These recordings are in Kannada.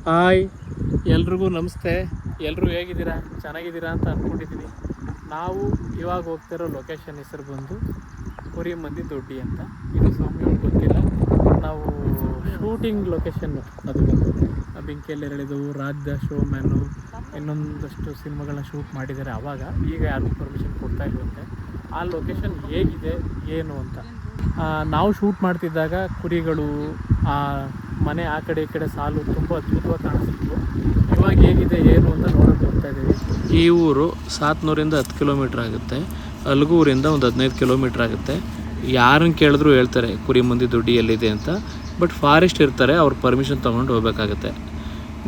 ಹಾಯ್, ಎಲ್ರಿಗೂ ನಮಸ್ತೆ. ಎಲ್ಲರೂ ಹೇಗಿದ್ದೀರಾ? ಚೆನ್ನಾಗಿದ್ದೀರಾ ಅಂತ ಅಂದ್ಕೊಂಡಿದ್ದೀನಿ. ನಾವು ಇವಾಗ ಹೋಗ್ತಿರೋ ಲೊಕೇಶನ್ ಹೆಸರು ಬಂದು ಕುರಿಮಂದಿ ದೊಡ್ಡಿ ಅಂತ. ಇದು ಸ್ವಾಮಿಯವ್ರಿಗೆ ಗೊತ್ತಿಲ್ಲ. ನಾವು ಶೂಟಿಂಗ್ ಲೊಕೇಶನ್ನು ಅದು ಬಂದು ಬೆಂಕಿಯಲ್ಲಿ ಎಳೆದವು, ರಾಜ್ಯ ಶೋ ಮ್ಯಾನು, ಇನ್ನೊಂದಷ್ಟು ಸಿನಿಮಾಗಳನ್ನ ಶೂಟ್ ಮಾಡಿದ್ದಾರೆ. ಆವಾಗ ಈಗ ಯಾರಿಗೂ ಪರ್ಮಿಷನ್ ಕೊಡ್ತಾ ಇಲ್ವಂತೆ. ಆ ಲೊಕೇಶನ್ ಹೇಗಿದೆ ಏನು ಅಂತ ನಾವು ಶೂಟ್ ಮಾಡ್ತಿದ್ದಾಗ ಕುರಿಗಳು ಆ ಮನೆ ಆ ಕಡೆ ಈ ಕಡೆ ಸಾಲು ತುಂಬ ಅದ್ಭುತವಾಗಿ ಕಾಣಿಸ್ತಿತ್ತು. ಇವಾಗ ಹೇಗಿದೆ ಏನು ಅಂತ ನೋಡೋಕೆ ಹೋಗ್ತಾ ಇದ್ದೀವಿ. ಈ ಊರು ಸಾತ್ನೂರಿಂದ 10 ಕಿಲೋಮೀಟ್ರ್ ಆಗುತ್ತೆ. ಅಲ್ಗೂರಿಂದ ಒಂದು 15 ಕಿಲೋಮೀಟ್ರ್ ಆಗುತ್ತೆ. ಯಾರನ್ನು ಕೇಳಿದ್ರು ಹೇಳ್ತಾರೆ ಕುರಿಮಂದಿ ದೊಡ್ಡಿ ಎಲ್ಲಿದೆ ಅಂತ. ಬಟ್ ಫಾರೆಸ್ಟ್ ಇರ್ತಾರೆ, ಅವ್ರ ಪರ್ಮಿಷನ್ ತೊಗೊಂಡು ಹೋಗ್ಬೇಕಾಗತ್ತೆ.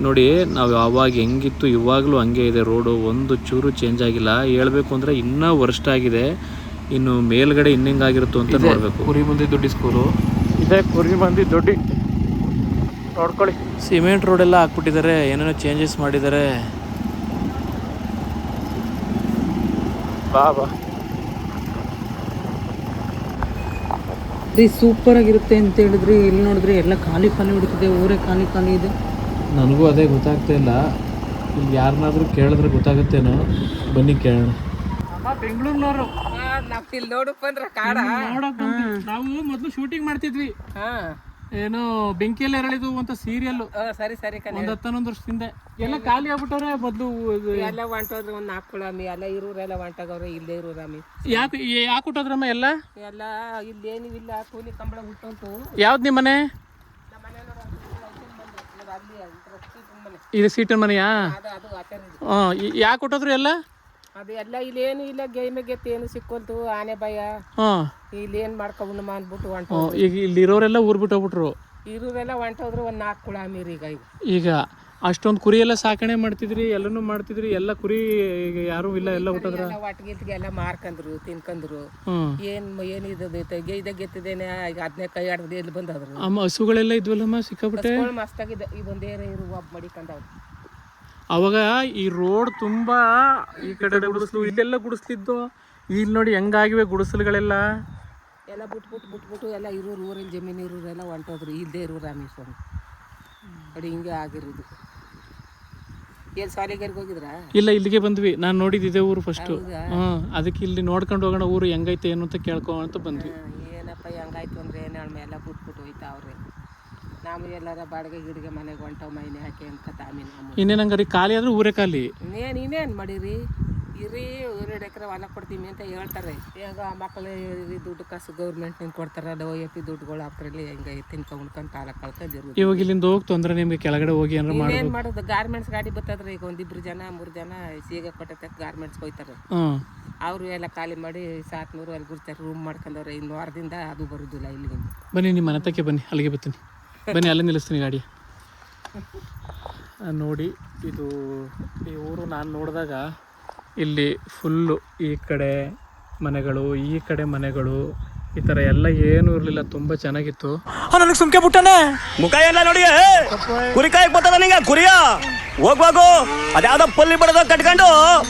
ನೋಡಿ, ನಾವು ಆವಾಗ ಹೆಂಗಿತ್ತು ಇವಾಗಲೂ ಹಂಗೆ ಇದೆ. ರೋಡು ಒಂದು ಚೂರು ಚೇಂಜ್ ಆಗಿಲ್ಲ. ಹೇಳ್ಬೇಕು ಅಂದರೆ ಇನ್ನೂ ವರ್ಸ್ಟ್ ಆಗಿದೆ. ಇನ್ನು ಮೇಲ್ಗಡೆ ಇನ್ನೆಂಗಾಗಿರುತ್ತೋ ಅಂತ ನೋಡಬೇಕು. ಕುರಿಮಂದಿ ದೊಡ್ಡಿ ಸ್ಕೂಲು ಇದೆ. ಕುರಿಮಂದಿ ದೊಡ್ಡಿ ನೋಡ್ಕೊಳ್ಳಿ. ಸಿಮೆಂಟ್ ರೋಡೆಲ್ಲ ಹಾಕ್ಬಿಟ್ಟಿದ್ದಾರೆ, ಏನೇನೋ ಚೇಂಜಸ್ ಮಾಡಿದ್ದಾರೆ. ಬಾ ಸೂಪರ್ ಆಗಿರುತ್ತೆ ಅಂತ ಹೇಳಿದ್ರಿ. ಇಲ್ಲಿ ನೋಡಿದ್ರೆ ಎಲ್ಲ ಖಾಲಿ ಹೊಡಿತಿದೆ, ಊರೇ ಖಾಲಿ ಇದೆ. ನನಗೂ ಅದೇ ಗೊತ್ತಾಗ್ತಾ ಇಲ್ಲ. ಇಲ್ಲಿ ಯಾರನ್ನಾದ್ರೂ ಕೇಳಿದ್ರೆ ಗೊತ್ತಾಗುತ್ತೇನೋ. ಬನ್ನಿ ಕೇಳೋಣ. ಬೆಂಗಳೂರಿನವರು ನಾವು ಮೊದಲು ಶೂಟಿಂಗ್ ಮಾಡ್ತಿದ್ವಿ. ಏನೋ ಬೆಂಕಿಯಲ್ಲಿ ಎರಳಿದು ಅಂತ ಸೀರಿಯಲ್. ಸರಿ ಒಂದು 11 ವರ್ಷದಿಂದ ಎಲ್ಲ ಖಾಲಿ ಆಗ್ಬಿಟ್ಟವ್ರೆ. ಮೊದಲು ಎಲ್ಲ ಹೊಂಟೋದ್ರೆ ಒಂದು 4 ಕುಳಾಮಿ ಎಲ್ಲ ಇರೋರೆಲ್ಲ ಹೊಂಟಾಗವ್ರೆ. ಇಲ್ಲೇ ಇರೋರಾಮಿ ಯಾಕೆ ಹುಟ್ಟೋದ್ರಮ್ಮ ಎಲ್ಲ ಇಲ್ಲೇನಿಲ್ಲ. ಕೂಲಿ ಕಂಬಳ ಹುಟ್ಟಂತು. ಯಾವ್ದು ನಿಮ್ಮ ಮನೆ? ಇದು ಸೀಟನ್ ಮನೆಯಾ? ಯಾಕೆ ಹುಟ್ಟೋದ್ರು ಎಲ್ಲ? ಅದು ಎಲ್ಲ ಇಲ್ಲೇನು ಇಲ್ಲ. ಗೇಮೆ ಗೆತ್ತು ಏನು ಸಿಕ್ಕೊಲ್ತು. ಆನೆ ಭಯ. ಇಲ್ಲೇನ್ ಮಾಡ್ಕೊಂಡ್ ಅಂದ್ಬಿಟ್ಟು ಹೊಂಟು. ಈಗ ಇಲ್ಲಿರೋರೆಲ್ಲ ಊರ್ ಬಿಟ್ಟು ಹೋಗ್ಬಿಟ್ರು. ಇರೋರೆಲ್ಲ ಹೊಂಟೋದ್ರು. ಒಂದು 4 ಕುಳಾಮಿರಿ ಈಗ ಅಷ್ಟೊಂದು ಕುರಿ ಎಲ್ಲ ಸಾಕಣೆ ಮಾಡ್ತಿದ್ರಿ, ಎಲ್ಲನೂ ಮಾಡ್ತಿದ್ರಿ. ಎಲ್ಲ ಕುರಿ ಈಗ ಯಾರು ಇಲ್ಲ, ಎಲ್ಲ ಹುಟ್ಟದ್ರ ಒಟ್ಟಿಗೆ ಎಲ್ಲ ಮಾರ್ಕಂದ್ರು, ತಿನ್ಕಂದ್ರು. ಏನಿದೆ ಗೆತ್ತಿದ್ದೇನೆ. ಈಗ 15 ಕೈ ಆಡಿದ್ರೆ ಎಲ್ಲಿ ಬಂದದ್ರು. ಹಸುಗಳೆಲ್ಲ ಇದ್ವಲ್ಲಮ್ಮ ಸಿಕ್ಕಾಬಿಟ್ಟೆ. ಮಸ್ತಾಗಿದೆ. ಈ ಒಂದೇರೆ ಇರು ಒಬ್ಬ ಮಡಿಕೊಂಡವ್ರು. ಅವಾಗ ಈ ರೋಡ್ ತುಂಬಾ ಈ ಕಡೆ ಗುಡಿಸ್ಲು, ಇಲ್ಲೆಲ್ಲ ಗುಡಿಸ್ಲಿದ್ದು. ಇಲ್ಲಿ ನೋಡಿ ಹೆಂಗಾಗಿವೆ ಗುಡಿಸಲುಗಳೆಲ್ಲ. ಎಲ್ಲ ಬಿಟ್ಬಿಟ್ಟು ಎಲ್ಲ ಇರೋರು ಊರಿನ ಜಮೀನು ಇರೋರೆಲ್ಲ ಹೊಂಟೋದ್ರು. ಇಲ್ಲದೆ ಇರೋ ರಾಮೇಶ್ವರ ನೋಡಿ ಹಿಂಗೆ ಆಗಿರೋದು. ಏನು ಸಾಲಿಗರಿಗೆ ಹೋಗಿದ್ರಾ? ಇಲ್ಲ, ಇಲ್ಲಿಗೆ ಬಂದ್ವಿ. ನಾನು ನೋಡಿದ್ದೆ ಊರು ಫಸ್ಟು. ಅದಕ್ಕೆ ಇಲ್ಲಿ ನೋಡ್ಕೊಂಡು ಹೋಗೋಣ ಊರು ಹೆಂಗೈತೆ ಏನು ಅಂತ ಕೇಳ್ಕೊ ಅಂತ ಬಂದ್ವಿ. ಏನಪ್ಪ ಹೆಂಗಾಯ್ತು ಅಂದರೆ ಏನು ಎಲ್ಲ ಬಿಟ್ಬಿಟ್ಟು ಹೋಯ್ತಾ ಅವ್ರೆ. ನಾವು ಎಲ್ಲಾರ ಬಾಡಿಗೆ ಗಿಡಿಗೆ ಮನೆಗೆ ಹೊಂಟವು ಮೈನೆ ಹಾಕಿ ಅಂತ ತಾಮಿ. ಇನ್ನೇನು ಹಂಗಾರಿ ಖಾಲಿ ಆದ್ರೆ ಊರೇ ಖಾಲಿ. ಇನ್ನೇನು ಮಾಡಿರಿ? ಇರಿ 2 ಎಕರೆ ಹೊಲ ಕೊಡ್ತೀವಿ ಅಂತ ಹೇಳ್ತಾರೆ. ಈಗ ಮಕ್ಕಳು ದುಡ್ಡು ಕಾಸು ಗೌರ್ಮೆಂಟ್ನಿಂದ ಕೊಡ್ತಾರೆ. ಅದು OAP ದುಡ್ಡುಗಳು ಅಪ್ರಲ್ಲಿ ಹೆಂಗೆ ತಿನ್ಕೊಂಡು ಕಾಲ ಕಳ್ಕೊಂಡಿರು. ಇವಾಗ ಇಲ್ಲಿಂದ ಹೋಗಿ ತೊಂದರೆ ನಿಮಗೆ ಕೆಳಗಡೆ ಹೋಗಿ ಏನು ಮಾಡೋದು? ಗಾರ್ಮೆಂಟ್ಸ್ ಗಾಡಿ ಬರ್ತದ್ರೆ. ಈಗ 1-2 ಜನ 3 ಜನ ಸೀಗೆ ಕೊಟ್ಟೆ ಗಾರ್ಮೆಂಟ್ಸ್ ಹೋಯ್ತಾರೆ. ಅವರು ಎಲ್ಲ ಖಾಲಿ ಮಾಡಿ 700 ಅಲ್ಲಿ ಗುರ್ತಾರೆ. ರೂಮ್ ಮಾಡ್ಕೊಂಡವ್ರೆ. ಇನ್ನು ವಾರದಿಂದ ಅದು ಬರೋದಿಲ್ಲ ಇಲ್ಲಿಗೆ. ಬನ್ನಿ, ನಿಮ್ಮ ಮನೆ ತಕ್ಕೆ ಬನ್ನಿ, ಅಲ್ಲಿಗೆ ಬರ್ತೀನಿ. ಬನ್ನಿ, ಅಲ್ಲೇ ನಿಲ್ಲಿಸ್ತೀನಿ ಗಾಡಿ. ನೋಡಿ, ಇದು ಈ ಊರು ನಾನು ನೋಡಿದಾಗ ಇಲ್ಲಿ ಫುಲ್ಲು ಈ ಕಡೆ ಮನೆಗಳು, ಈ ಕಡೆ ಮನೆಗಳು, ಈ ಥರ ಎಲ್ಲ ಏನೂ ಇರಲಿಲ್ಲ. ತುಂಬ ಚೆನ್ನಾಗಿತ್ತು. ನನಗೆ ಸುಮ್ಕೆ ಬಿಟ್ಟಾನೆ ಮುಖ ಎಲ್ಲ ನೋಡಿ. ಕುರಿ ಕಾಯಕ್ ಬರ್ತದ ನಿಂಗೆ ಕುರಿಯ ಹೋಗ್ಬೇಕು. ಅದ್ಯಾವ್ದೋ ಪಲ್ಲಿ ಬಡದ ಕಟ್ಕೊಂಡು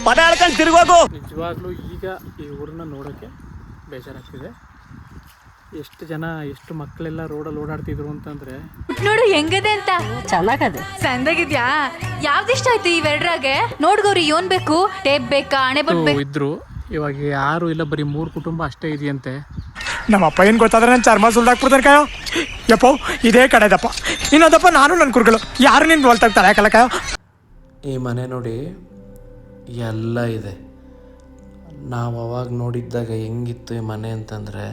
ಪದ ಹೇಳ್ಕೊಂಡು ತಿರುಗೋಗು. ನಿಜವಾಗ್ಲೂ ಈಗ ಈ ಊರನ್ನ ನೋಡೋಕ್ಕೆ ಬೇಜಾರಾಗ್ತಿದೆ. ಎಷ್ಟು ಜನ, ಎಷ್ಟು ಮಕ್ಕಳೆಲ್ಲ ರೋಡಲ್ಲಿ ಓಡಾಡ್ತಿದ್ರು ಅಂತಂದ್ರೆ ನೋಡು ಹೆಂಗಿದೆ ಅಂತ. ಚೆನ್ನಾಗದೆ, ಚಂದಾಗಿದ್ಯಾ? ಯಾವ್ದು ಇಷ್ಟ ಆಯ್ತು ಇವೆರಡ್ರಾಗೆ? ನೋಡ್ಗೋರಿ, ಏನ್ ಬೇಕು? ಟೇಪ್ ಬೇಕಾ? ಹಣೆ ಬರ್ಬೇಕು ಇದ್ರು. ಇವಾಗ ಯಾರು ಇಲ್ಲ, ಬರೀ 3 ಕುಟುಂಬ ಅಷ್ಟೇ ಇದೆಯಂತೆ. ನಮ್ಮಪ್ಪ ಏನು ಗೊತ್ತಾದ್ರೆ ನನ್ನ ಚರ್ಮ ಸುಲ್ದಾಕ್ಬಿಡ್ತಾನೆ ಕಾಯೋ. ಯಪ್ಪೋ ಇದೇ ಕಡೆದಪ್ಪ. ಇನ್ನೊಂದಪ್ಪ ನಾನು ನನ್ನ ಕುರಿಗಳು ಯಾರು ನಿನ್ಗೆ ಹೊಲ್ತಾಗ್ತಾರೆ ಯಾಕಲ್ಲ ಕಾಯೋ. ಈ ಮನೆ ನೋಡಿ ಎಲ್ಲ ಇದೆ. ನಾವು ಅವಾಗ ನೋಡಿದ್ದಾಗ ಹೆಂಗಿತ್ತು ಈ ಮನೆ ಅಂತಂದರೆ,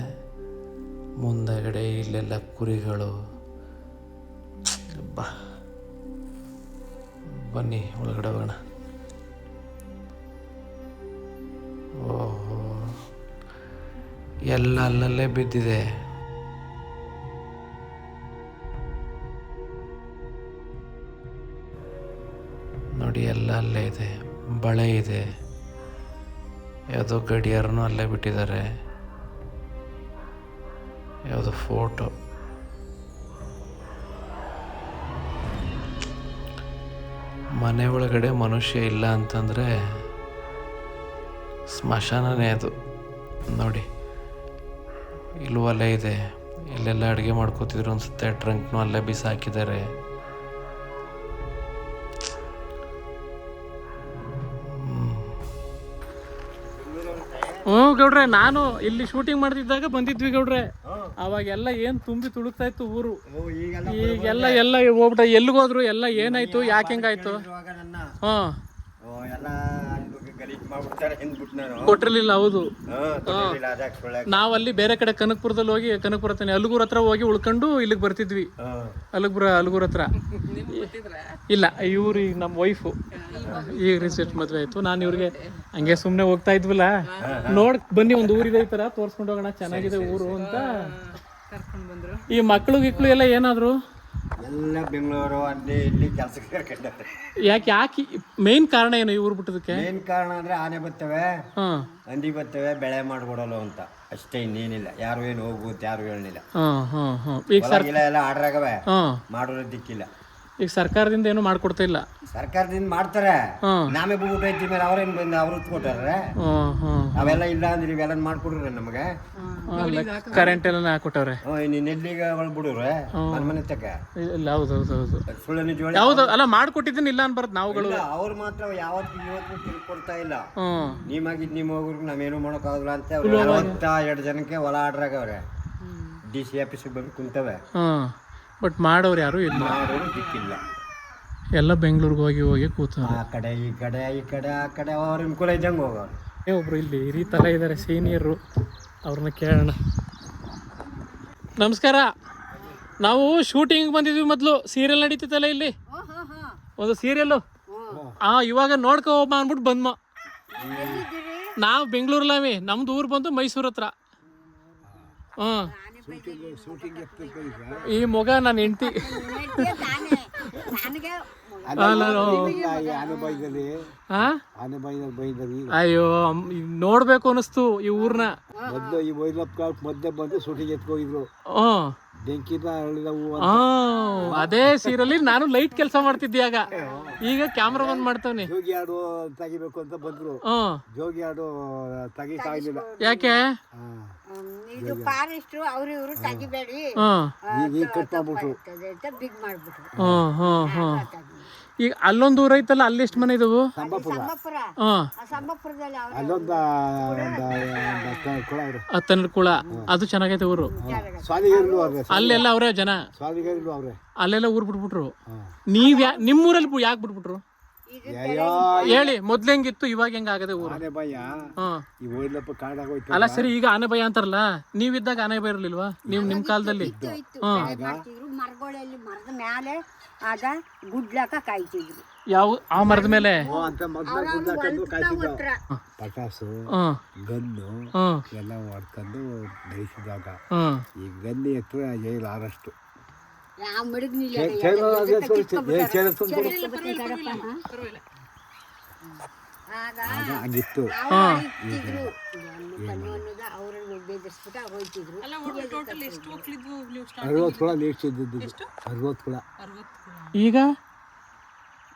ಮುಂದಗಡೆ ಇಲ್ಲೆಲ್ಲ ಕುರಿಗಳು. ಬನ್ನಿ ಒಳಗಡೆ ಹೋಗೋಣ. ಓಹೋ, ಎಲ್ಲ ಅಲ್ಲಲ್ಲೇ ಬಿದ್ದಿದೆ. ನೋಡಿ, ಎಲ್ಲ ಅಲ್ಲೇ ಇದೆ. ಬಳೆ ಇದೆ, ಯಾವುದೋ ಗಡಿಯಾರನೂ ಅಲ್ಲೇ ಬಿಟ್ಟಿದ್ದಾರೆ. ಯಾವುದೋ ಫೋಟೋ. ಮನೆ ಒಳಗಡೆ ಮನುಷ್ಯ ಇಲ್ಲ ಅಂತಂದರೆ ಸ್ಮಶಾನನೇ ಅದು. ನೋಡಿ, ಇಲ್ಲೂ ಒಲೆ ಇದೆ. ಇಲ್ಲೆಲ್ಲ ಅಡುಗೆ ಮಾಡ್ಕೋತಿದ್ರು ಅನಿಸುತ್ತೆ. ಟ್ರಂಕ್ನೂ ಅಲ್ಲೇ ಬಿಸಾಕಿದ್ದಾರೆ. ಹ್ಞೂ ಗೌಡ್ರೆ, ನಾನು ಇಲ್ಲಿ ಶೂಟಿಂಗ್ ಮಾಡ್ತಿದ್ದಾಗ ಬಂದಿದ್ವಿ ಗೌಡ್ರೆ. ಅವಾಗೆಲ್ಲ ಏನ್ ತುಂಬಿ ತುಳುಕ್ತಾ ಇತ್ತು ಊರು. ಈಗೆಲ್ಲ ಎಲ್ಲ ಹೋಗ್ಬಿಟ್ಟ, ಎಲ್ಲಿಗೋದ್ರು, ಎಲ್ಲ ಏನಾಯ್ತು, ಯಾಕೆ ಹಿಂಗಾಯ್ತು? ಹ್ಮ್, ಕೊಟ್ಟಿರ್ಲಿಲ್ಲ. ಹೌದು, ನಾವಲ್ಲಿ ಬೇರೆ ಕಡೆ ಕನಕಪುರದಲ್ಲಿ ಹೋಗಿ, ಕನಕಪುರ ಅಲ್ಗೂರ್ ಹತ್ರ ಹೋಗಿ ಉಳ್ಕೊಂಡು ಇಲ್ಲಿಗೆ ಬರ್ತಿದ್ವಿ. ಅಲ್ಗೂರ್ ಹತ್ರ ಇಲ್ಲ, ಇವ್ರು ಈಗ ನಮ್ಮ ವೈಫು ಈಗ ರೀಸೆಂಟ್ ಮದ್ವೆ ಆಯ್ತು. ನಾನು ಇವ್ರಿಗೆ ಹಂಗೆ ಸುಮ್ನೆ ಹೋಗ್ತಾ ಇದ್ವಲ್ಲ, ಬನ್ನಿ ಒಂದು ಊರಿದೆ ಈ ತರ ತೋರ್ಸ್ಕೊಂಡು ಹೋಗೋಣ, ಚೆನ್ನಾಗಿದೆ ಊರು ಅಂತ ಕರ್ಕೊಂಡು ಬಂದ್ರು. ಈ ಮಕ್ಳು ಗಿಕ್ಳು ಎಲ್ಲ ಏನಾದ್ರು ಎಲ್ಲ ಬೆಂಗಳೂರು ಅಲ್ಲಿ ಇಲ್ಲಿ ಕೆಲಸಕ್ಕೆ ಸೇರ್ಕೊಂಡವ್ರೆ. ಯಾಕೆ ಮೇನ್ ಕಾರಣ ಏನು ಈ ಊರು ಬಿಟ್ಟದಕ್ಕೆ? ಏನ್ ಕಾರಣ ಅಂದ್ರೆ ಆನೆ ಬರ್ತವೆ, ಹ್ಮ್ ಹಂದಿ ಬರ್ತವೆ, ಬೆಳೆ ಮಾಡ್ಕೊಡಲ್ಲ ಅಂತ ಅಷ್ಟೇ, ಇನ್ನೇನಿಲ್ಲ. ಯಾರು ಏನು ಹೋಗುತ್ತೆ ಯಾರು ಹೇಳಿಲ್ಲ. ಈಗ ಎಲ್ಲ ಆರ್ಡ್ರಾಗವೆ, ಮಾಡೋರ ದಿಕ್ಕಿಲ್ಲ. ಈಗ ಸರ್ಕಾರದಿಂದ ಏನು ಮಾಡ್ಕೊಡ್ತಾ ಇಲ್ಲ. ಸರ್ಕಾರದಿಂದ ಮಾಡ್ತಾರೆ, ನಾವೇ ಬಿಟ್ಬಿಟ್ಟು ಐತಿ ಮೇಲೆ ಅವ್ರೇನ್ ಬಂದು ಅವ್ರು ಕೊಟ್ಟಾರೆ. ಅವೆಲ್ಲ ಇಲ್ಲ ಅಂದ್ರೆ ಇವೆಲ್ಲ ಮಾಡ್ಕೊಡ್ರಿ ನಮಗೆ. ಕರೆಂಟ್ ಎಲ್ಲ ಹಾಕೊಟ್ಟವ್ರೆ. ನೆಲ್ಲಿಗೆ ಬಿಡ್ರೆ ಮನೆ ತಕ. ಇಲ್ಲ, ಹೌದೌದು, ಸುಳ್ಳು ನಿಜ ಹೌದು. ಅಲ್ಲ, ಮಾಡ್ಕೊಟ್ಟಿದ್ದೀನಿ ಇಲ್ಲ ಅನ್ಬಾರ್ದು ನಾವುಗಳು. ಅವ್ರು ಮಾತ್ರ ಯಾವತ್ತು ಇವತ್ತು ತಿಳ್ಕೊಡ್ತಾ ಇಲ್ಲ. ನೀಮಾಗಿದ್ ನಿಮ್ಮ ಹೋಗ್ರಿಗೆ ನಾವೇನು ಮಾಡೋಕ್ಕಾಗಲ್ಲ ಅಂತ 42 ಜನಕ್ಕೆ ಹೊಲ ಆರ್ಡ್ರಾಗವ್ರೆ. DC ಆಫೀಸಿಗೆ ಬಂದು ಕುಂತವೆ. ಬಟ್ ಮಾಡೋರು ಯಾರು ಇಲ್ಲ, ಮಾಡೋರು ದಿಕ್ಕಿಲ್ಲ. ಎಲ್ಲ ಬೆಂಗಳೂರಿಗೆ ಹೋಗಿ ಕೂತಾರೆ. ಆ ಕಡೆ ಈ ಕಡೆ ಆ ಕಡೆ ಅವ್ರ ಅನುಕೂಲ ಇದ್ದಂಗೆ ಹೋಗೋರು. ಒಬ್ರು ಇಲ್ಲಿ ಹಿರಿ ತರ ಇದ್ದಾರೆ, ಸೀನಿಯರು, ಅವ್ರನ್ನ ಕೇಳೋಣ. ನಮಸ್ಕಾರ. ನಾವು ಶೂಟಿಂಗ್ ಬಂದಿದ್ವಿ. ಮೊದಲು ಸೀರಿಯಲ್ ನಡೀತಿತ್ತಲ್ಲ ಇಲ್ಲಿ, ಒಂದು ಸೀರಿಯಲ್ಲು. ಇವಾಗ ನೋಡ್ಕೊ ಹೋಗ್ಬ ಅಂದ್ಬಿಟ್ಟು ಬಂದ್ಮ. ನಾವು ಬೆಂಗಳೂರಲ್ಲವಿ, ನಮ್ದು ಊರು ಬಂದು ಮೈಸೂರು ಹತ್ರ. ಈ ಮೊಗ ನನ್ನ ಹೆಂಡತಿ. ಅಯ್ಯೋ, ನೋಡ್ಬೇಕು ಅನಿಸ್ತು ಈ ಊರ್ನ. ಮಧ್ಯೆ ಬಂದು ಶೂಟಿಂಗ್ ಎತ್ಕೋಗಿದ್ರು. ಅದೇ ಸೀರಿಯಲ್ ನಾನು ಲೈಟ್ ಕೆಲಸ ಮಾಡ್ತಿದ್ದೆ ಆಗ. ಈಗ ಕ್ಯಾಮ್ರಾ ಬಂದ್ ಮಾಡ್ತಾವ್ನಿ. ಜೋಗಿ ಹಾಡು ತೆಗಿಬೇಕು ಅಂತ ಬಂದ್ರು. ಜೋಗಿ ಹಾಡು ತೆಗಿಕಾಗಿಲ್ಲ. ಯಾಕೆ? ಇದು ಫಾರೆಸ್ಟ್ ಅವ್ರು ಇವರು ತೆಗಿಬೇಡಿ, ಕಟ್ ಮಾಡ್ಬಿಟ್ರು, ಬಿಗ್ ಮಾಡ್ಬಿಟ್ರು. ಈಗ ಅಲ್ಲೊಂದು ಊರ ಐತಲ್ಲ, ಅಲ್ಲಿ ಎಷ್ಟು ಮನೆ ಇದಾವು? ಸಂಬಪುರ. ಸಂಬಪುರದಲ್ಲಿ ಅಲ್ಲೊಂದು ಹತ್ತನ್ನೆರಡು ಕುಳ. ಅದು ಚೆನ್ನಾಗೈತೆ ಊರು. ಅಲ್ಲೆಲ್ಲ ಅವ್ರೆ ಜನ, ಅಲ್ಲೆಲ್ಲ ಊರ್ ಬಿಟ್ಬಿಟ್ರು. ನೀವ್ ನಿಮ್ಮೂರಲ್ಲಿ ಯಾಕೆ ಬಿಟ್ಬಿಟ್ರು ಹೇಳಿ? ಮೊದ್ಲು ಹೆಂಗಿತ್ತು, ಇವಾಗ ಹೆಂಗ ಆಗದೆ ಊರು? ಅಲ್ಲ ಸರಿ, ಈಗ ಆನೆ ಭಯ ಅಂತಾರಲ್ಲ, ನೀವಿದ್ದಾಗ ಆನೆ ಭಯ ಇರ್ಲಿಲ್ವಾ? ನೀವು ನಿಮ್ ಕಾಲದಲ್ಲಿ ಮರಗಳಲ್ಲಿ, ಮರದ ಮೇಲೆ ಆಗ ಗುಡ್ಲಾಕ ಕಾಯ್ತಿದ್ರು. ಯಾವ ಆ ಮರದ ಮೇಲೆ? ಪಟಾಸು, ಗನ್ನು ಎಲ್ಲ ಹೊಡ್ಕೊಂಡು ಬೆಳೆಸಿದಾಗ ಈ ಗನ್ನಿ ಹತ್ರ ಆರಷ್ಟು ಆಗಿತ್ತು. ಈಗ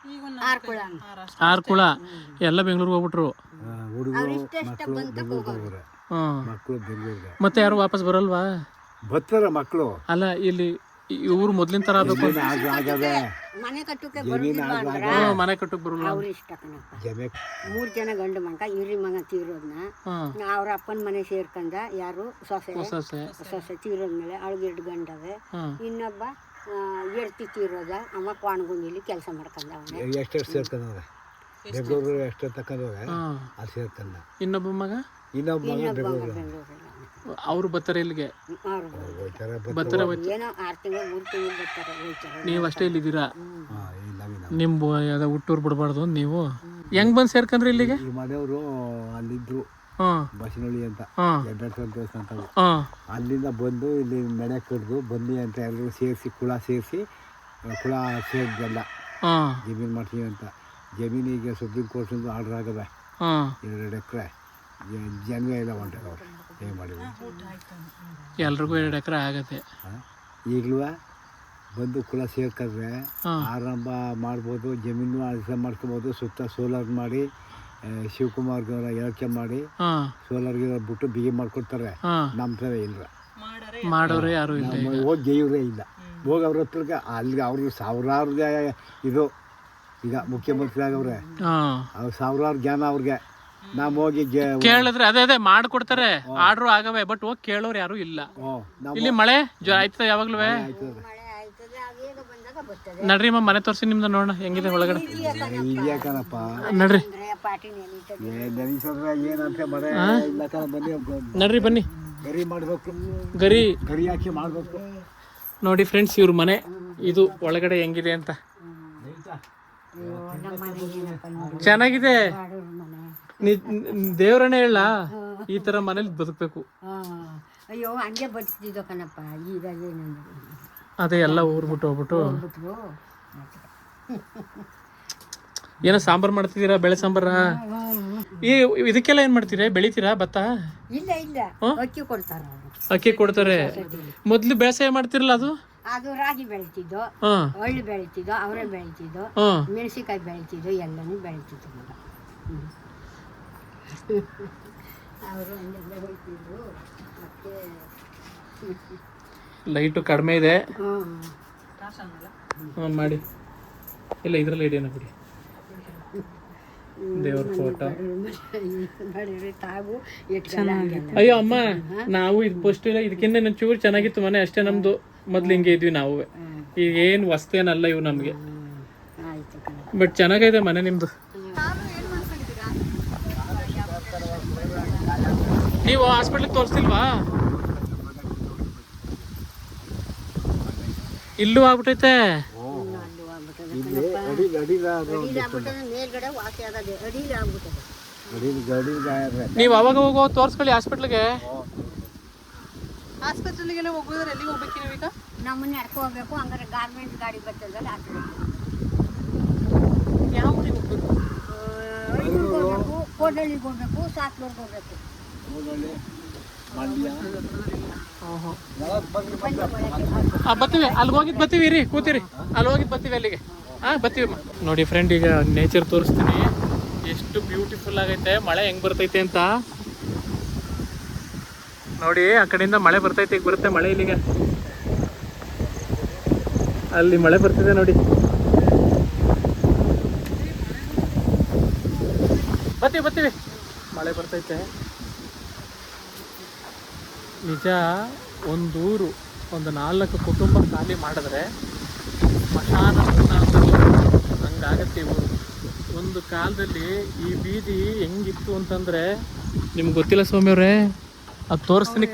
6 ಕುಳ ಎಲ್ಲ ಬೆಂಗಳೂರಿಗೆ ಹೋಗ್ಬಿಟ್ರು. ಮಕ್ಕಳು ಬೆಂಗಳೂರಿಗೆ. ಮತ್ತೆ ಯಾರು ವಾಪಸ್ ಬರಲ್ವಾ? ಬರ್ತಾರ ಮಕ್ಕಳು. ಅಲ್ಲ, ಇಲ್ಲಿ ಇವ್ರು ಮೊದ್ಲಿನ ತರ ಮನೆ ಕಟ್ಟಕ್ಕೆ ಮನೆ ಕಟ್ಟಕ್ ಬರಲ್ಲ. 3 ಜನ ಗಂಡು ಮಗ, ಹಿರಿ ಮಗ ತೀರೋದ್ನ ಅವ್ರ ಅಪ್ಪನ ಮನೆ ಸೇರ್ಕೊಂಡ. ಯಾರು ಸೊಸೆ ತೀರೋದ್ಮೇಲೆ ಅವಳಿಗೆ 2 ಗಂಡವೆ. ಇನ್ನೊಬ್ಬ ಎಡ್ತಿ ತೀರೋದ, ಅಮ್ಮ ಕ್ವಾಣಗುಂಡಿಲಿ ಕೆಲಸ ಮಾಡ್ಕೊಂಡವನೆ. ಎಷ್ಟು ಸೇರ್ಕೊಂಡವ್ರೆ ಬೆಂಗಳೂರು, ಎಷ್ಟು ತಕೊಂಡವ್ರೆ ಅಲ್ಲಿ ಸೇರ್ಕೊಂಡ. ಇನ್ನೊಬ್ಬ ಮಗ ಬೆಂಗಳೂರು. ಅವ್ರು ಬರ್ತಾರೆ ಇಲ್ಲಿಗೆ? ಬರ್ತಾರೆ. ಏನೋ 6 ತಿಂಗಳು 3 ತಿಂಗಳು ಬರ್ತಾರೆ. ನೀವು ಅಷ್ಟೇ ಇಲ್ಲಿದ್ದೀರಾ? ನಿಮ್ ಹುಟ್ಟೂರು ಬಿಡಬಾರ್ದು. ನೀವು ಹೆಂಗ್ ಬಂದ್ ಸೇರ್ಕೊಂಡ್ರಿ ಇಲ್ಲಿಗೆ? ಮನೆಯವರು ಅಲ್ಲಿದ್ರು, ಬಸನಹಳ್ಳಿ ಅಂತ ಅಂತ. ಅಲ್ಲಿಂದ ಬಂದು ಇಲ್ಲಿ ಮನೆ ಕಡ್ದು ಬನ್ನಿ ಅಂತ ಎಲ್ಲರೂ ಸೇರಿಸಿ ಕುಳ ಸೇರಿದೆಲ್ಲ ಜಮೀನು ಮಾಡ್ತೀವಿ ಅಂತ. ಜಮೀನಿಗೆ ಸುಪ್ರೀಂ ಕೋರ್ಟಿಂದ ಆರ್ಡರ್ ಆಗವೆ 2 ಎಕರೆ. ಜನವೇ ಇಲ್ಲ ಹೊಂಟವ್ರು. ಏನು ಮಾಡಿದ್ವಿ? ಎಲ್ರಿಗೂ 2 ಎಕರೆ ಆಗತ್ತೆ. ಈಗಲೂ ಬಂದು ಕುಲ ಸೇರ್ಕೊಂಡ್ರೆ ಆರಂಭ ಮಾಡ್ಬೋದು, ಜಮೀನು ಅಳತೆ ಮಾಡ್ಕೊಬೋದು. ಸುತ್ತ ಸೋಲಾರ್ ಮಾಡಿ ಶಿವಕುಮಾರ್ಗವರ ಹೇಳಿಕೆ ಮಾಡಿ ಸೋಲಾರ್ಗೆ ಬಿಟ್ಟು ಬಿಗಿ ಮಾಡ್ಕೊಡ್ತಾರೆ. ನಮ್ಮ ಥರ ಇಲ್ಲ, ಮಾಡೋರೇ ಯಾರು ಇಲ್ಲ. ಹೋಗಿ ಜೈವರೇ ಇಲ್ಲ. ಹೋಗಿ ಅವ್ರ ಹತ್ರಕ್ಕೆ ಅಲ್ಲಿಗೆ ಅವ್ರಿಗೆ ಸಾವಿರಾರು ಇದು. ಈಗ ಮುಖ್ಯಮಂತ್ರಿ ಆಗವ್ರೆ, ಅವ್ರು ಸಾವಿರಾರು ಜ್ಞಾನ ಅವ್ರಿಗೆ. ನಾವು ಹೋಗಿ ಕೇಳಿದ್ರೆ ಅದೇ ಮಾಡ್ಕೊಡ್ತಾರೆ, ಆರ್ಡ್ರು ಆಗವೆ, ಬಟ್ ಹೋಗಿ ಕೇಳೋರು ಯಾರು ಇಲ್ಲ. ಇಲ್ಲಿ ಮಳೆ ಆಯ್ತದ ಯಾವಾಗ್ಲೂ? ಮಳೆ ಆಯ್ತದೆ, ಅದೇನು ಬಂದಾಗ ಬರ್ತದೆ. ನಡ್ರಿ ಅಮ್ಮ, ಮನೆ ತೋರಿಸಿ ನಿಮ್ದು ನೋಡೋಣ ಹೆಂಗಿದೆ ಒಳಗಡೆ. ಇದೆಯಾ ಕಣಪ್ಪ, ನಡ್ರಿ ಅಂದ್ರೆ ಪಾಟಿ ನೆನೀತದೆ. ನೆನೆಸೋದ್ರೆ ಏನಂತ ಮಳೆ ಇಲ್ಲ ಕಣ. ಬನ್ನಿ ನಡ್ರಿ ಬನ್ನಿ, ಗರಿ ಮಾಡಬೇಕು, ಗರಿ ಹಾಕಿ ಮಾಡಬೇಕು. ನೋಡಿ ಫ್ರೆಂಡ್ಸ್, ಇವ್ರ ಮನೆ ಇದು ಒಳಗಡೆ ಹೆಂಗಿದೆ ಅಂತ. ನಮ್ಮ ಮನೆ ಏನಪ್ಪ ನೋಡಿ, ಚೆನ್ನಾಗಿದೆ. ಬಾಡೂರ್ ಮನೆ. ದೇವ್ರನ್ನೇ ಹೇಳ, ಈ ತರ ಮನೇಲಿ ಬದುಕ್ಬೇಕು. ಅಯ್ಯೋ ಹಂಗೆ ಬದುಕ್ತಿದ್ದೋ ಕಣಪ್ಪ. ಈಗ ಏನಂದ್ರೆ ಅದೇ ಎಲ್ಲ ಊರ್ಬಿಟ್ಟು ಹೋಗ್ಬಿಟ್ಟು. ಬಿಟ್ರು ಏನೋ ಸಾಂಬಾರ್ ಮಾಡ್ತಿದ್ದೀರಾ, ಬೆಳೆ ಸಾಂಬಾರ? ಈ ಇದಕ್ಕೆಲ್ಲ ಏನ್ ಮಾಡ್ತೀರಾ? ಬೆಳಿತೀರಾ ಭತ್ತ? ಇಲ್ಲ ಇಲ್ಲ, ಅಕ್ಕಿ ಕೊಡ್ತಾರ ಅವರು. ಅಕ್ಕಿ ಕೊಡ್ತಾರೆ. ಮೊದ್ಲು ಬೇಸಾಯ ಮಾಡ್ತಿರಲ್ಲ ಅದು? ಅದು ರಾಗಿ ಬೆಳಿತಿದ್ದೋ, ಒಳ್ಳೆ ಬೆಳಿತಿದ್ದೋ, ಅವರೇ ಬೆಳಿತಿದ್ದೋ, ಮೆಣಸಿನ್ಕಾಯಿ ಬೆಳಿತಿದ್ದೋ, ಎಲ್ಲನೂ ಬೆಳಿತಿದ್ದು ಮಗ. ಅವರು ಹಂಗೆಲ್ಲ ಬೆಳಿತಿದ್ರು. ಮತ್ತೆ ಲೈಟು ಕಡಿಮೆ ಇದೆ. ಮಾಡಿ ಇಲ್ಲ, ಇದ್ರಲ್ಲಿ ಇಡೇನ ಬಿಡಿ. ದೇವ್ರ ಫೋಟೋ. ತಾವು ಅಯ್ಯೋ ಅಮ್ಮ, ನಾವು ಇದು ಫಸ್ಟ್ ಇಲ್ಲ, ಇದಕ್ಕಿಂತ ಚೂರು ಚೆನ್ನಾಗಿತ್ತು ಮನೆ ಅಷ್ಟೇ ನಮ್ದು. ಮೊದ್ಲು ಹಿಂಗೆ ಇದ್ವಿ ನಾವು. ಈಗ ಏನು ವಸ್ತೇನಲ್ಲ ಇವು ನಮ್ಗೆ, ಬಟ್ ಚೆನ್ನಾಗೈತೆ ಮನೆ ನಿಮ್ದು. ನೀವು ಹಾಸ್ಪಿಟ್ಲಿಗೆ ತೋರಿಸ್ತಿಲ್ವಾ? ಇಲ್ಲೂ ಆಗ್ಬಿಟ್ಟೈತೆ. ಮೇಲ್ಗಡೆ ವಾಸಿ ಆಗದೆ ಅಡಿಲಿ ಆಗ್ಬಿಟ್ಟದೆ. ನೀವು ಅವಾಗ ಹೋಗೋ ತೋರಿಸ್ಕೊಳ್ಳಿ ಹಾಸ್ಪಿಟ್ಲಿಗೆ. ಆಸ್ಪತ್ರೆಗೆಲ್ಲ ಹೋಗೋದ್ರೆ ಎಲ್ಲಿಗೆ ಹೋಗ್ಬೇಕು ನೀವೀಗ? ನಮ್ಮನ್ನ ನಡ್ಕೊ ಹೋಗ್ಬೇಕು. ಹಂಗಾರೆ ಗಾರ್ಮೆಂಟ್ಸ್ ಗಾಡಿ ಬರ್ತದಲ್ಲ, ಹಾಸ್ಪಿಟ್ಲಿಗೆ. ಯಾವ ಊರಿಗೆ ಹೋಗ್ಬೇಕು? ಹೋಗ್ಬೇಕು, ಕೋಡಳ್ಳಿಗೆ ಹೋಗ್ಬೇಕು, ಸಾತ್ಲೂರ್ಗೆ ಹೋಗ್ಬೇಕು. ಬರ್ತೀವಿ, ಅಲ್ಲಿಗೆ ಹೋಗಿದ್ದು ಬರ್ತೀವಿ ರೀ, ಕೂತೀರಿ, ಅಲ್ಲಿ ಹೋಗಿದ್ದು ಬರ್ತೀವಿ ಅಲ್ಲಿಗೆ. ಬರ್ತೀವಿ. ನೋಡಿ ಫ್ರೆಂಡ್, ಈಗ ನೇಚರ್ ತೋರಿಸ್ತೀನಿ, ಎಷ್ಟು ಬ್ಯೂಟಿಫುಲ್ ಆಗೈತೆ. ಮಳೆ ಹೆಂಗ್ ಬರ್ತೈತೆ ಅಂತ ನೋಡಿ. ಆ ಕಡೆಯಿಂದ ಮಳೆ ಬರ್ತೈತೆ, ಈಗ ಬರುತ್ತೆ ಮಳೆ ಇಲ್ಲಿಗೆ. ಅಲ್ಲಿ ಮಳೆ ಬರ್ತಿದೆ ನೋಡಿ. ಬರ್ತೀವಿ, ಮಳೆ ಬರ್ತೈತೆ. ನಿಜ, ಒಂದೂರು ಒಂದು 4 ಕುಟುಂಬ ಖಾಲಿ ಮಾಡಿದ್ರೆ ಸ್ಮಶಾನ ಹಂಗಾಗತ್ತೆ ಊರು. ಒಂದು ಕಾಲದಲ್ಲಿ ಈ ಬೀದಿ ಹೆಂಗಿತ್ತು ಅಂತಂದರೆ ನಿಮ್ಗೆ ಗೊತ್ತಿಲ್ಲ ಸ್ವಾಮಿಯವ್ರೆ. ಅದು ತೋರಿಸ್ತೀನಿ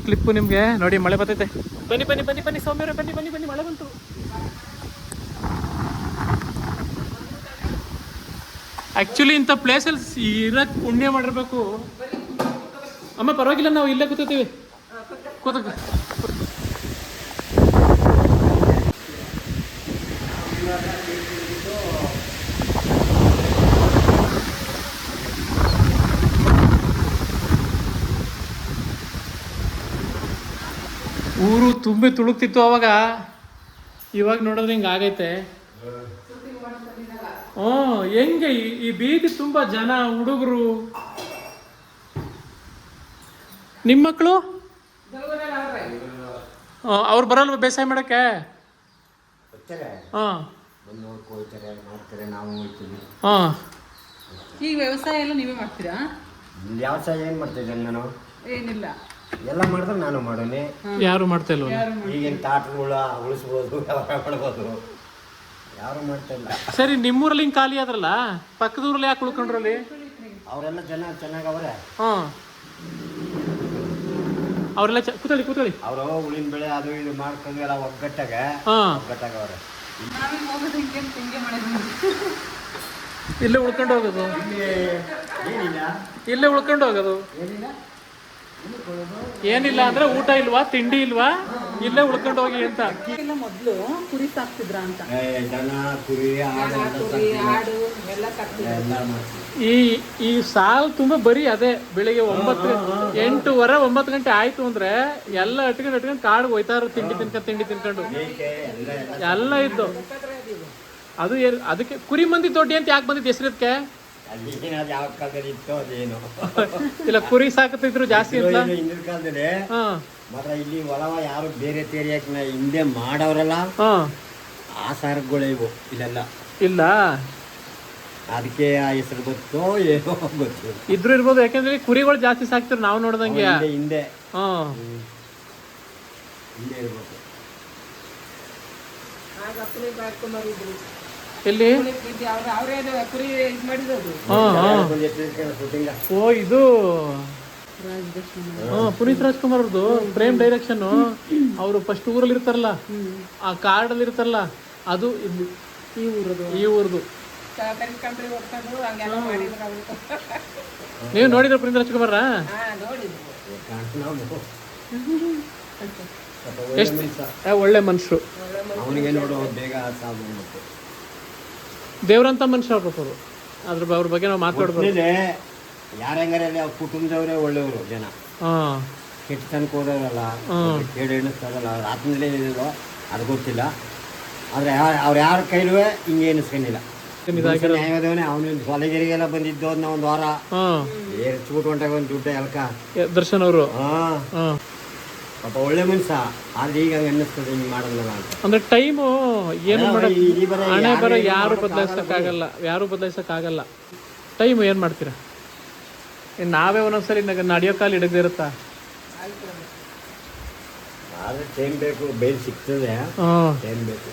ಕ್ಲಿಪ್ಪು ನಿಮಗೆ. ನೋಡಿ ಮಳೆ ಬರ್ತೈತೆ. ಬನ್ನಿ ಸ್ವಾಮಿಯವ್ರೆ, ಬನ್ನಿ ಮಳೆ ಬಂತು. ಆ್ಯಕ್ಚುಲಿ ಇಂಥ ಪ್ಲೇಸಲ್ಲಿ ಇರಕ್ಕೆ ಪುಣ್ಯ ಮಾಡಿರ್ಬೇಕು. ಅಮ್ಮ ಪರವಾಗಿಲ್ಲ, ನಾವು ಇಲ್ಲೇ ಕೂತೀವಿ. ಊರು ತುಂಬಿ ತುಳುಕ್ತಿತ್ತು ಅವಾಗ. ಇವಾಗ ನೋಡಿದ್ರೆ ಹಿಂಗೆ ಆಗೈತೆ. ಹೆಂಗೆ ಈ ಬೀದಿ ತುಂಬ ಜನ, ಹುಡುಗರು. ನಿಮ್ಮ ಮಕ್ಕಳು ಅವ್ರು ಬರಲ್ವ ಬೇಸಾಯ ಮಾಡಕ್ಕೆ? ಈಗ ವ್ಯವಸಾಯ ಎಲ್ಲ ನೀವೇ ಮಾಡ್ತೀರಾ? ವ್ಯವಸಾಯ ಏನು ಮಾಡ್ತಿದ್ದೆ ನಾನು? ಏನಿಲ್ಲ, ಎಲ್ಲ ಮಾಡಿದ್ರೆ ನಾನು ಮಾಡೋನೆ. ಯಾರು ಮಾಡ್ತಾ ಇಲ್ವ? ಈಗಿನ ತಾಟಗಳ ಉಳಿಸ್ಬೋದು, ವ್ಯವಹಾರ ಮಾಡ್ಬೋದು, ಯಾರು ಮಾಡ್ತಾ ಇಲ್ಲ. ಸರಿ, ನಿಮ್ಮೂರಲ್ಲಿ ಹಿಂಗೆ ಖಾಲಿ ಆದ್ರಲ್ಲ, ಪಕ್ಕದೂರಲ್ಲಿ ಯಾಕೆ ಉಳ್ಕೊಂಡ್ರಲ್ಲಿ? ಅವರೆಲ್ಲ ಜನ ಚೆನ್ನಾಗವ್ರೆ. ಅವರೆಲ್ಲ ಕೂತಳಿ ಅವರು ಉಳಿನ ಬೆಳೆ ಅದು ಇದು ಮಾಡ್ಕೊಂಡು ಎಲ್ಲ ಒಗ್ಗಟ್ಟಾಗವ್ರೆ. ಇಲ್ಲೇ ಉಳ್ಕೊಂಡು ಹೋಗೋದು, ಇಲ್ಲೇ ಉಳ್ಕೊಂಡು ಹೋಗೋದು. ಏನಿಲ್ಲ ಅಂದ್ರೆ ಊಟ ಇಲ್ವಾ, ತಿಂಡಿ ಇಲ್ವಾ, ಇಲ್ಲೇ ಉಳ್ಕೊಂಡು ಹೋಗಿ ಅಂತ. ಮೊದಲು ಕುರಿ ಸಾಕ್ತಿದ್ರ ಅಂತ, ದನ ಕುರಿ ಆಡು ಎಲ್ಲ ಈ ಸಾಲ್ ತುಂಬಾ ಬರೀ ಅದೇ. ಬೆಳಿಗ್ಗೆ 8:30 9 ಗಂಟೆ ಆಯ್ತು ಅಂದ್ರೆ ಎಲ್ಲ ಅಟ್ಕೊಂಡು ಕಾಡಿಗೆ ಹೋಯ್ತಾರ. ತಿಂಡಿ ತಿನ್ಕೊಂಡು ಎಲ್ಲ ಇದ್ದು. ಅದು ಅದಕ್ಕೆ ಕುರಿ ಮಂದಿ ದೊಡ್ಡಿ ಅಂತ ಯಾಕೆ ಬಂದಿದ್ದು ಹೆಸರಕ್ಕೆ? ಯಾವ ಕಾಲದಲ್ಲಿ ಇತ್ತು ಅದೇನು ಇಲ್ಲ, ಕುರಿ ಸಾಕತ್ತಿದ್ರು ಜಾಸ್ತಿ ಅಂತ ಹಿಂದಿನ ಕಾಲದಲ್ಲಿ. ಮಾತ್ರ ಇಲ್ಲಿ ಹೊಲವ ಯಾರು ಬೇರೆ ತೇರಿಯಾಕ ಹಿಂದೆ ಮಾಡವ್ರಲ್ಲ, ಆ ಸಾರಗಳು ಇವು ಇಲ್ಲೆಲ್ಲ ಇಲ್ಲ. ಅದಕ್ಕೆ ಆ ಹೆಸರು ಗೊತ್ತೋ ಏನೋ ಗೊತ್ತು. ಇದ್ರು ಇರ್ಬೋದು, ಯಾಕೆಂದ್ರೆ ಕುರಿಗಳು ಜಾಸ್ತಿ ಸಾಕ್ತಿರು ನಾವು ನೋಡ್ದಂಗೆ. ಹಿಂದೆ ಹಾಂ ಹಿಂದೆ ಇರ್ಬೇಕು. ಆಗ ಕುರಿ ಬಾಳ್ಕೊಂಬರಿದ್ರು. ಎಲ್ಲಿ? ಅವ್ರೇನು ಕುರಿ ಇದು ಮಾಡಿರೋದು. ಹಾಂ ಹಾಂ ಒಂದು ಎತ್ತಿನ ಶೂಟಿಂಗ. ಓ ಇದು ಪುನೀತ್ ರಾಜ್ಕುಮಾರ್ ಅವ್ರದ್ದು ಪ್ರೇಮ್ ಡೈರೆಕ್ಷನ್. ಅವರು ಫಸ್ಟ್ ಊರಲ್ಲಿ ಇರ್ತಾರಲ್ಲ, ಆ ಕಾರ್ಡಲ್ಲಿ ಇರ್ತಾರಲ್ಲ, ಅದು ಇಲ್ಲಿ ಈ ಊರದು. ಕರಿಕಂಡ್ರಿ ಹೊಡ್ಕೊಂಡು ಹಂಗೆಲ್ಲ ಮಾಡಿದ್ರು ಅವ್ರು. ನೀವು ನೋಡಿದ್ರ ಪುನೀತ್ ರಾಜ್ಕುಮಾರ? ನೋಡಿದ್ರು. ಎಷ್ಟು ಒಳ್ಳೆ ಮನುಷ್ಯರು. ಅವನಿಗೆ ನೋಡು ಬೇಗ ಸಾವು ಬಂತು. ದೇವ್ರಂತ ಮನುಷ್ಯ ಆಗ್ಬೇಕು ಅವ್ರ ಬಗ್ಗೆ ನಾವು ಮಾತಾಡ್ಬೋದು. ಯಾರ ಹೆಂಗಾರೆ ಅವ್ರ ಕುಟುಂಬದವರೇ ಒಳ್ಳೆಯವರು ಜನ. ಹಾಂ ಕೆಟ್ಟ ತನಕ ಹೋದವರಲ್ಲ, ಕೇಡು ಎಣಿಸ್ತಾರಲ್ಲ, ಅವ್ರ ಆತ್ಮದಲ್ಲೇ ಏನಿಲ್ಲೋ ಅದು ಗೊತ್ತಿಲ್ಲ. ಆದರೆ ಅವ್ರು ಯಾರ ಕೈಲೂ ಹಿಂಗೆ ಎಣಿಸ್ಕೊಂಡಿಲ್ಲ. ನ್ಯಾಯವಾದವನೇ ಅವನು ಸೊಲೆಗೆರಿಗೆಲ್ಲ ಬಂದಿದ್ದು ಅದನ್ನ ಒಂದು ವಾರ ಏರ್ಚ್ಬಿಟ್ಟು ಹೊಂಟಾಗ ಒಂದು ದುಡ್ಡ ಎಲ್ಕ ದರ್ಶನ್ ಅವರು. ಹಾಂ ಪಾಪ ಒಳ್ಳೆ ಮನುಷ್ಯ. ಆದ್ರೆ ಈಗ ಹಂಗೆ ಅನ್ನಿಸ್ತದೆ ಹಿಂಗೆ ಮಾಡೋದಲ್ಲ ಅಂತ. ಅಂದ್ರೆ ಟೈಮು ಏನು ಹಣೆ ಬರ ಯಾರು ಬದಲಾಯಿಸಕ್ಕಾಗಲ್ಲ. ಟೈಮು ಏನು ಮಾಡ್ತೀರಾ? ನಾವೇ ಒಂದೊಂದ್ಸರಿ ನಡೆಯೋ ಕಾಲು ಹಿಡಿದೇ ಇರುತ್ತಾ? ಆದ್ರೆ ಟೈಮ್ ಬೇಕು, ಬೇಲ್ ಸಿಗ್ತದೆ, ಟೈಮ್ ಬೇಕು.